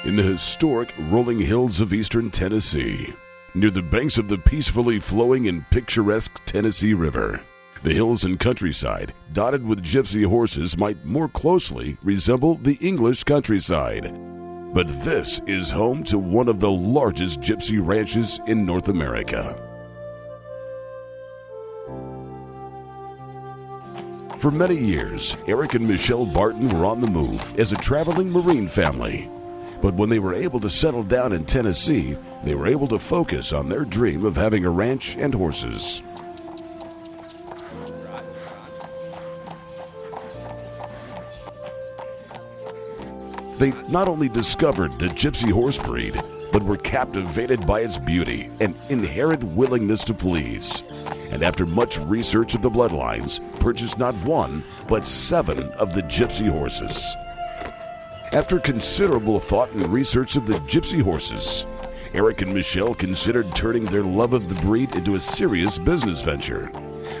in the historic rolling hills of eastern Tennessee, near the banks of the peacefully flowing and picturesque Tennessee River. The hills and countryside, dotted with gypsy horses, might more closely resemble the English countryside. But this is home to one of the largest gypsy ranches in North America. For many years, Eric and Michelle Barton were on the move as a traveling Marine family. But when they were able to settle down in Tennessee, they were able to focus on their dream of having a ranch and horses. They not only discovered the gypsy horse breed, but were captivated by its beauty and inherent willingness to please. And after much research of the bloodlines, purchased not one, but 7 of the gypsy horses. After considerable thought and research of the gypsy horses, Eric and Michelle considered turning their love of the breed into a serious business venture.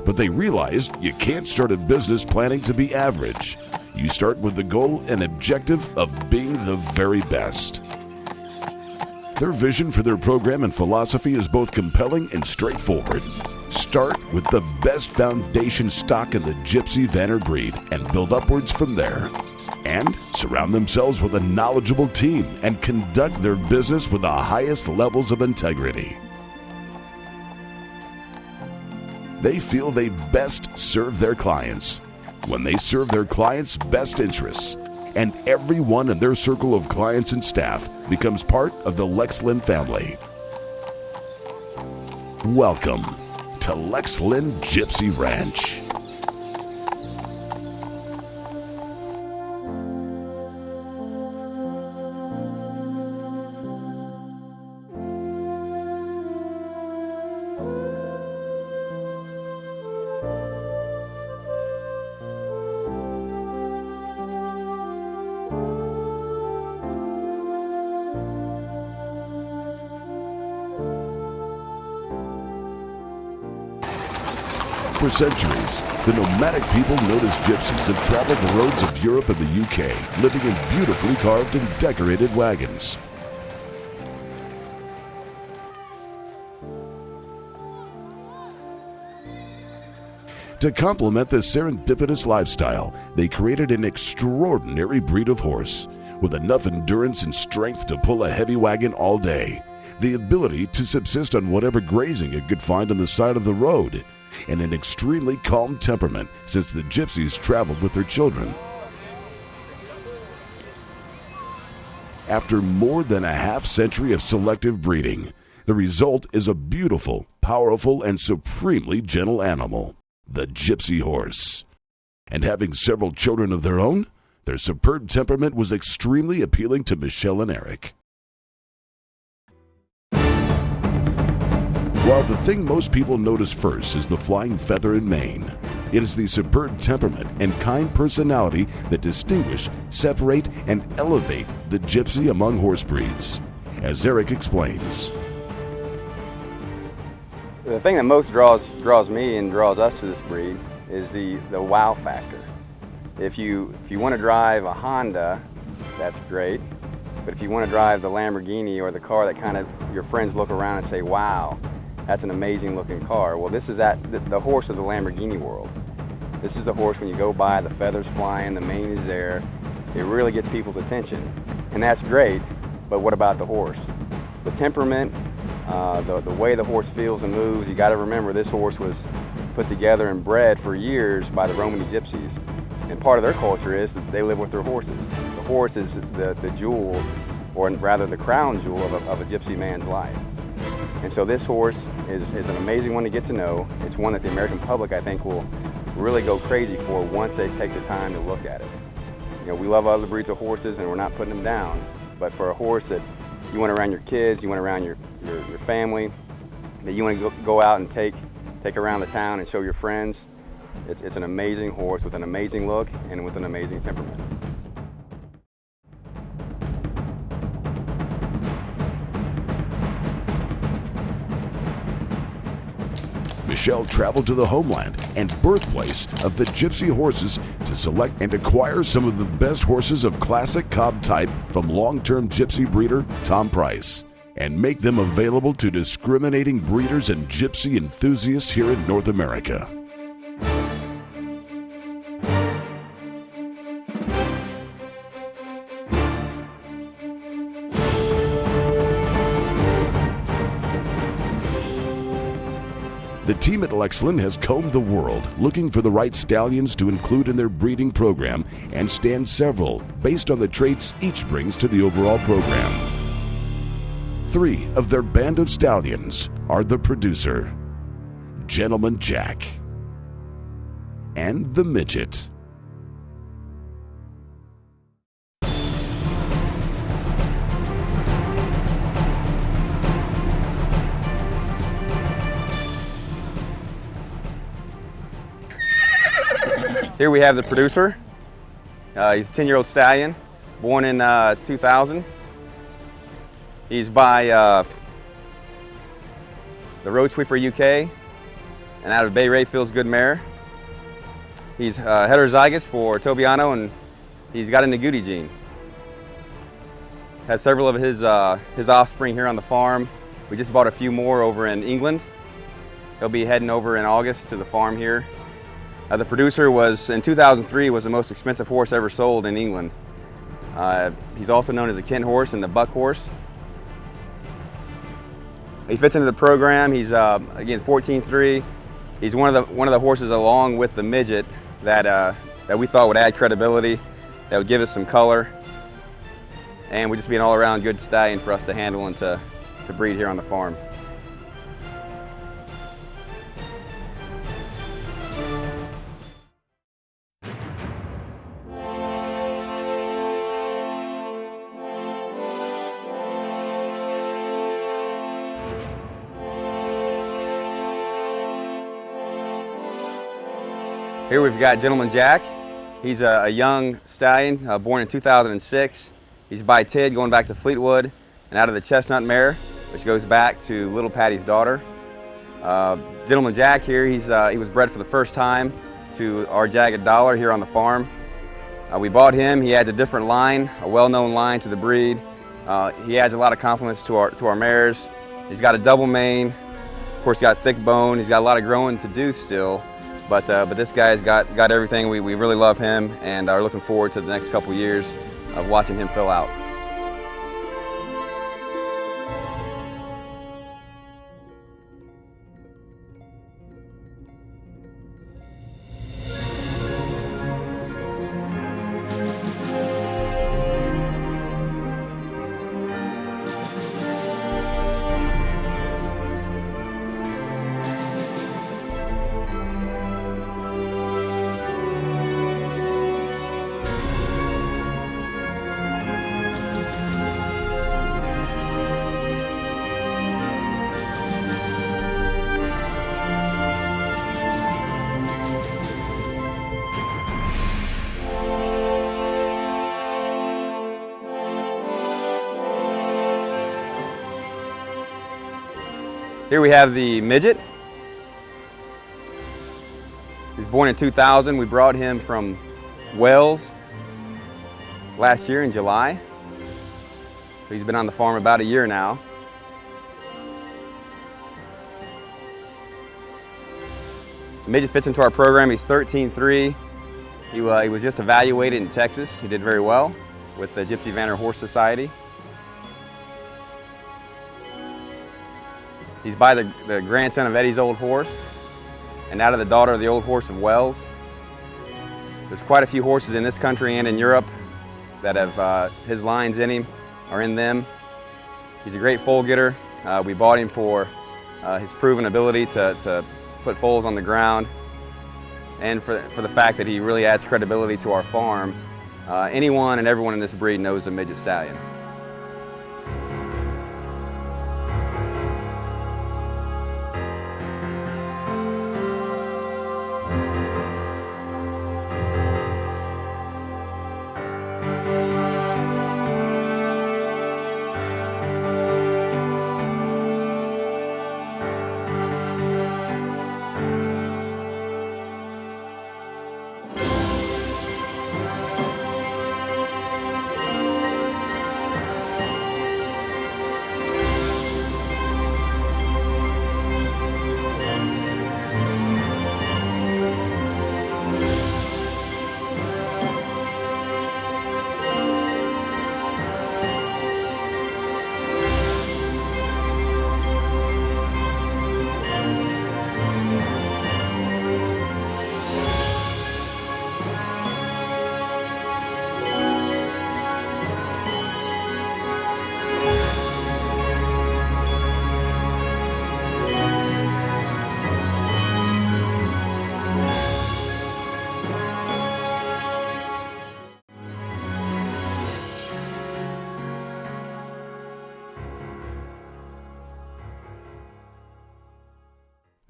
But they realized you can't start a business planning to be average. You start with the goal and objective of being the very best. Their vision for their program and philosophy is both compelling and straightforward. Start with the best foundation stock in the Gypsy Vanner breed and build upwards from there. And surround themselves with a knowledgeable team and conduct their business with the highest levels of integrity. They feel they best serve their clients when they serve their clients' best interests, and everyone in their circle of clients and staff becomes part of the Lexlin family. Welcome to Lexlin Gypsy Ranch. For centuries, the nomadic people known as gypsies have traveled the roads of Europe and the UK, living in beautifully carved and decorated wagons. To complement this serendipitous lifestyle, they created an extraordinary breed of horse, with enough endurance and strength to pull a heavy wagon all day, the ability to subsist on whatever grazing it could find on the side of the road, and an extremely calm temperament since the gypsies traveled with their children. After more than a half-century of selective breeding, the result is a beautiful, powerful, and supremely gentle animal, the gypsy horse. And having several children of their own, their superb temperament was extremely appealing to Michelle and Eric. While the thing most people notice first is the flying feather and mane, it is the superb temperament and kind personality that distinguish, separate, and elevate the gypsy among horse breeds, as Eric explains. The thing that most draws me and draws us to this breed is the wow factor. If you want to drive a Honda, that's great. But if you want to drive the Lamborghini or the car that kind of your friends look around and say, wow, that's an amazing looking car. Well, this is the horse of the Lamborghini world. This is the horse when you go by, the feathers flying, the mane is there. It really gets people's attention. And that's great, but what about the horse? The temperament, the way the horse feels and moves. You got to remember this horse was put together and bred for years by the Romany gypsies. And part of their culture is that they live with their horses. The horse is the jewel, or rather the crown jewel of a gypsy man's life. And so this horse is an amazing one to get to know. It's one that the American public, I think, will really go crazy for once they take the time to look at it. You know, we love other breeds of horses and we're not putting them down, but for a horse that you want around your kids, you want around your family, that you want to go out and take around the town and show your friends, it's an amazing horse with an amazing look and with an amazing temperament. Michelle traveled to the homeland and birthplace of the Gypsy horses to select and acquire some of the best horses of classic cob type from long-term Gypsy breeder Tom Price, and make them available to discriminating breeders and Gypsy enthusiasts here in North America. The team at Lexlin has combed the world looking for the right stallions to include in their breeding program and stand several based on the traits each brings to the overall program. 3 of their band of stallions are the producer, Gentleman Jack, and the midget. Here we have the producer. He's a 10-year-old stallion, born in 2000. He's by the Road Sweeper UK and out of Bay Rayfield's Good Mare. He's heterozygous for Tobiano, and he's got an agouti gene. Has several of his offspring here on the farm. We just bought a few more over in England. He'll be heading over in August to the farm here. The producer was, in 2003, was the most expensive horse ever sold in England. He's also known as the Kent horse and the Buck horse. He fits into the program. He's again 14.3. He's one of the horses, along with the midget, that we thought would add credibility, that would give us some color, and would just be an all-around good stallion for us to handle and to breed here on the farm. Here we've got Gentleman Jack. He's a young stallion, born in 2006. He's by Ted, going back to Fleetwood, and out of the Chestnut Mare, which goes back to Little Patty's daughter. Gentleman Jack here, he was bred for the first time to our Jagged Dollar here on the farm. We bought him. He adds a different line, a well-known line to the breed. He adds a lot of compliments to our mares. He's got a double mane. Of course, he's got thick bone. He's got a lot of growing to do still. But this guy's got everything. We really love him and are looking forward to the next couple years of watching him fill out. Here we have the midget. He's born in 2000. We brought him from Wales last year in July. So he's been on the farm about a year now. The midget fits into our program. He's 13.3. He was just evaluated in Texas. He did very well with the Gypsy Vanner Horse Society. He's by the grandson of Eddie's old horse and out of the daughter of the old horse of Wells. There's quite a few horses in this country and in Europe that have his lines in him, or in them. He's a great foal getter. We bought him for his proven ability to put foals on the ground, and for the fact that he really adds credibility to our farm. Anyone and everyone in this breed knows a midget stallion.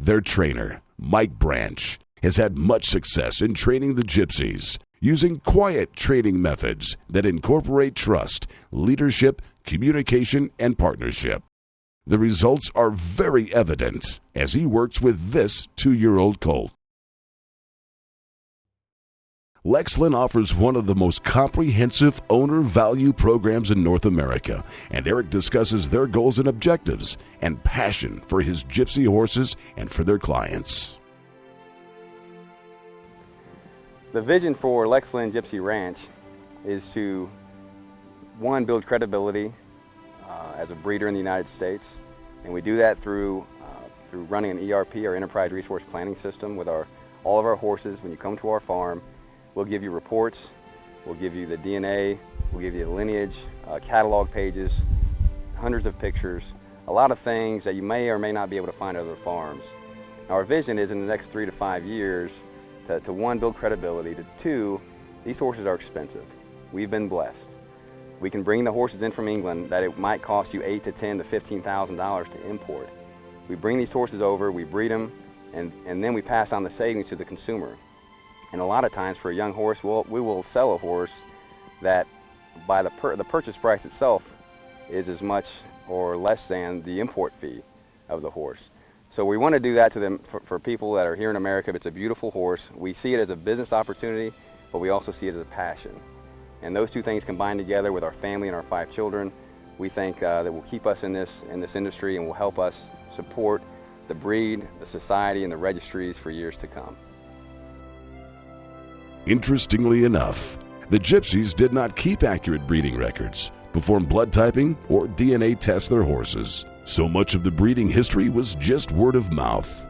Their trainer, Mike Branch, has had much success in training the Gypsies, using quiet training methods that incorporate trust, leadership, communication, and partnership. The results are very evident as he works with this 2-year-old colt. Lexlin offers one of the most comprehensive owner value programs in North America, and Eric discusses their goals and objectives and passion for his Gypsy horses and for their clients. The vision for Lexlin Gypsy Ranch is to, one, build credibility as a breeder in the United States, and we do that through running an ERP, our Enterprise Resource Planning System, with all of our horses. When you come to our farm, we'll give you reports, we'll give you the DNA, we'll give you the lineage, catalog pages, hundreds of pictures, a lot of things that you may or may not be able to find at other farms. Now, our vision is in the next 3 to 5 years to one, build credibility, to two, these horses are expensive. We've been blessed. We can bring the horses in from England that it might cost you $8,000 to $10,000 to $15,000 to import. We bring these horses over, we breed them, and then we pass on the savings to the consumer. And a lot of times for a young horse, we will sell a horse that by the purchase price itself is as much or less than the import fee of the horse. So we want to do that to them for people that are here in America. It's a beautiful horse. We see it as a business opportunity, but we also see it as a passion. And those two things combined together with our family and our 5 children, we think that will keep us in this industry and will help us support the breed, the society, and the registries for years to come. Interestingly enough, the Gypsies did not keep accurate breeding records, perform blood typing, or DNA test their horses. So much of the breeding history was just word of mouth.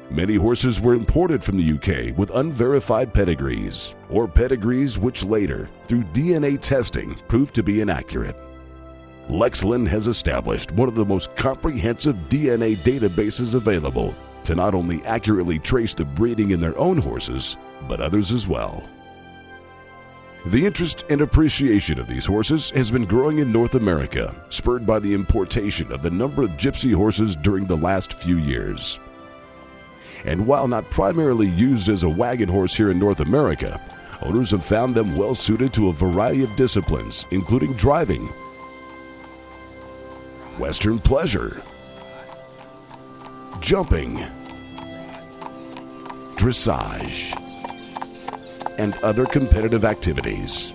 Many horses were imported from the UK with unverified pedigrees, or pedigrees which later, through DNA testing, proved to be inaccurate. Lexlin has established one of the most comprehensive DNA databases available to not only accurately trace the breeding in their own horses, but others as well. The interest and appreciation of these horses has been growing in North America, spurred by the importation of the number of Gypsy horses during the last few years. And while not primarily used as a wagon horse here in North America, owners have found them well suited to a variety of disciplines, including driving, Western pleasure, jumping, dressage, and other competitive activities.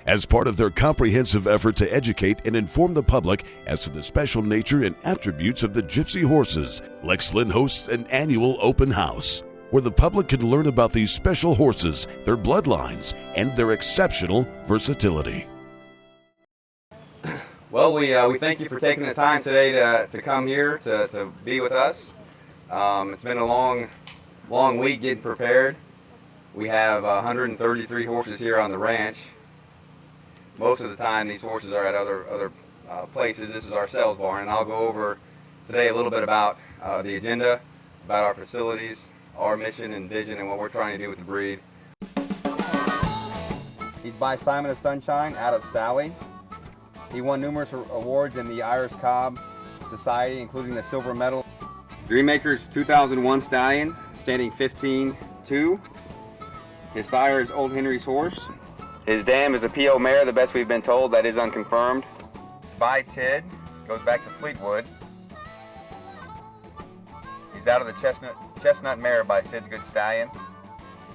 As part of their comprehensive effort to educate and inform the public as to the special nature and attributes of the Gypsy horses, Lexlin hosts an annual open house where the public can learn about these special horses, their bloodlines, and their exceptional versatility. Well, we thank you for taking the time today to come here to be with us. It's been a long week getting prepared. We have 133 horses here on the ranch. Most of the time these horses are at other places. This is our sales barn, and I'll go over today a little bit about the agenda, about our facilities, our mission and vision, and what we're trying to do with the breed. He's by Simon of Sunshine out of Sally. He won numerous awards in the Irish Cob Society, including the silver medal. Dreammaker's 2001 Stallion, standing 15-2. His sire is Old Henry's horse. His dam is a PO mare, the best we've been told. That is unconfirmed. By Tid, goes back to Fleetwood. He's out of the Chestnut Mare by Sid's Good Stallion.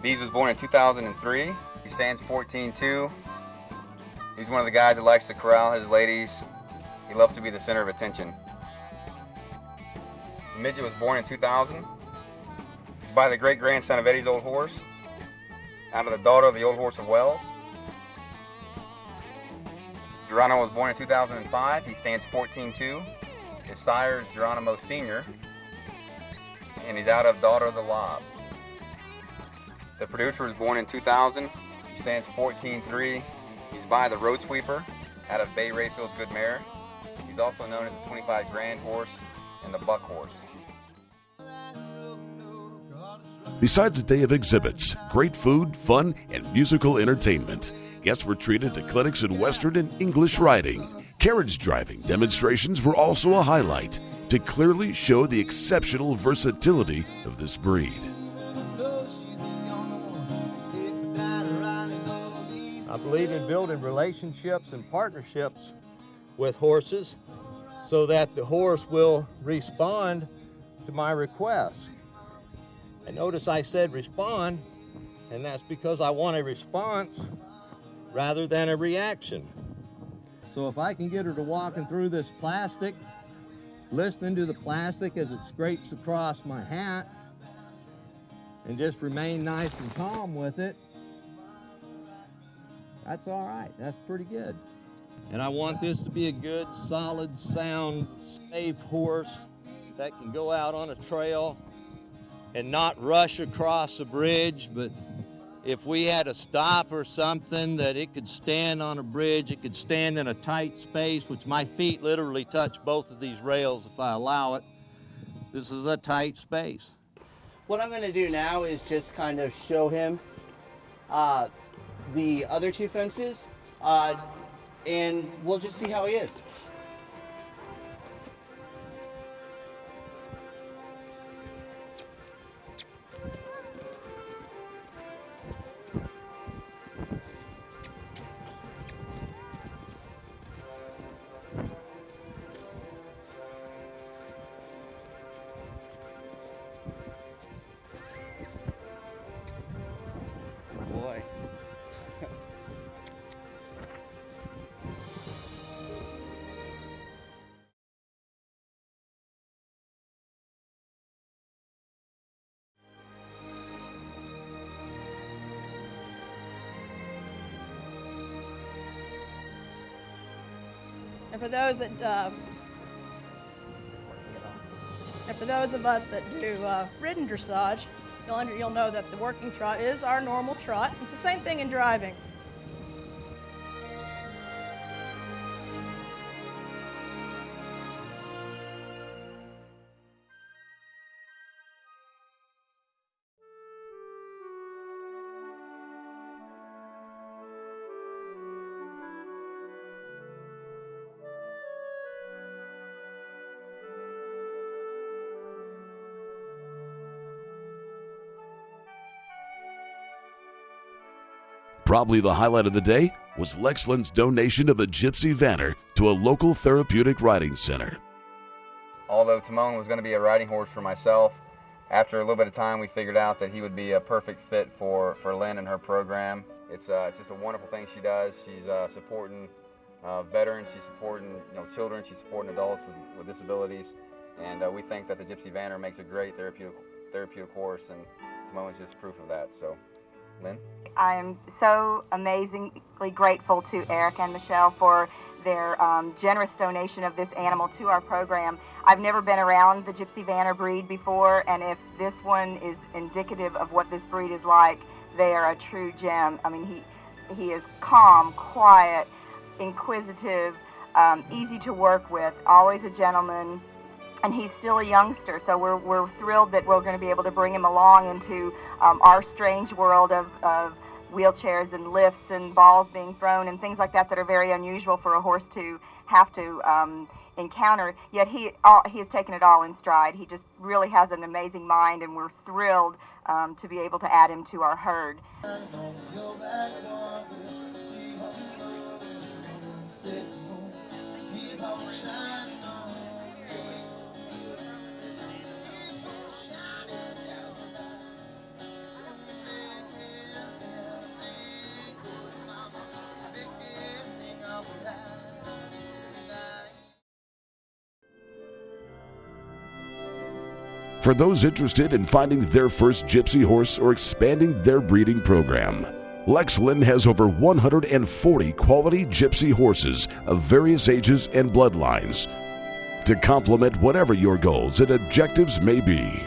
Bees was born in 2003. He stands 14-2. He's one of the guys that likes to corral his ladies. He loves to be the center of attention. Midget was born in 2000. He's by the great-grandson of Eddie's old horse, out of the daughter of the old horse of Wells. Geronimo was born in 2005. He stands 14-2. His sire is Geronimo Sr., and he's out of daughter of the Lob. The producer was born in 2000. He stands 14-3. He's by the Road Sweeper, out of Bay Rayfield's Good Mare. He's also known as the 25 Grand Horse and the Buck Horse. Besides a day of exhibits, great food, fun, and musical entertainment, guests were treated to clinics in Western and English riding. Carriage driving demonstrations were also a highlight, to clearly show the exceptional versatility of this breed. I believe in building relationships and partnerships with horses so that the horse will respond to my requests. And notice I said respond, and that's because I want a response rather than a reaction. So if I can get her to walking through this plastic, listening to the plastic as it scrapes across my hat, and just remain nice and calm with it, that's all right. That's pretty good. And I want this to be a good, solid, sound, safe horse that can go out on a trail and not rush across a bridge, but if we had a stop or something, that it could stand on a bridge, it could stand in a tight space, which my feet literally touch both of these rails if I allow it. This is a tight space. What I'm going to do now is just kind of show him the other two fences, and we'll just see how he is. Boy. And for those that, and for those of us that do ridden dressage, you'll know that the working trot is our normal trot. It's the same thing in driving. Probably the highlight of the day was Lexlin's donation of a Gypsy Vanner to a local therapeutic riding center. Although Timon was going to be a riding horse for myself, after a little bit of time we figured out that he would be a perfect fit for Lynn and her program. It's just a wonderful thing she does. She's supporting veterans, she's supporting children, she's supporting adults with disabilities, and we think that the Gypsy Vanner makes a great therapeutic horse, and Timon is just proof of that. So, Lynn? I am so amazingly grateful to Eric and Michelle for their generous donation of this animal to our program. I've never been around the Gypsy Vanner breed before, and if this one is indicative of what this breed is like, they are a true gem. I mean, he is calm, quiet, inquisitive, easy to work with, always a gentleman, and he's still a youngster, so we're thrilled that we're going to be able to bring him along into our strange world of wheelchairs and lifts and balls being thrown and things like that that are very unusual for a horse to have to encounter. Yet he has taken it all in stride. He just really has an amazing mind, and we're thrilled to be able to add him to our herd. For those interested in finding their first gypsy horse or expanding their breeding program, Lexlin has over 140 quality gypsy horses of various ages and bloodlines to complement whatever your goals and objectives may be.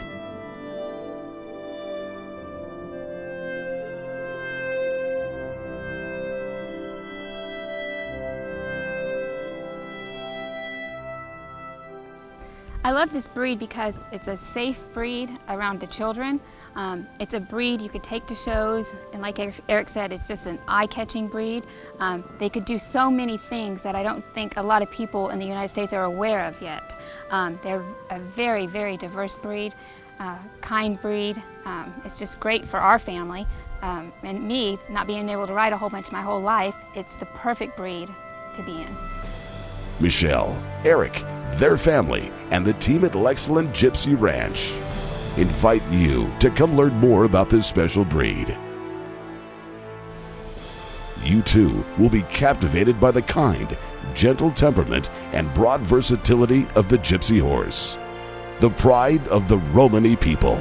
I love this breed because it's a safe breed around the children. It's a breed you could take to shows, and like Eric said, it's just an eye-catching breed. They could do so many things that I don't think a lot of people in the United States are aware of yet. They're a very, very diverse breed, kind breed. It's just great for our family. And me, not being able to ride a whole bunch my whole life, it's the perfect breed to be in. Michelle, Eric, their family, and the team at Lexlin Gypsy Ranch invite you to come learn more about this special breed. You too will be captivated by the kind, gentle temperament and broad versatility of the Gypsy horse, the pride of the Romany people.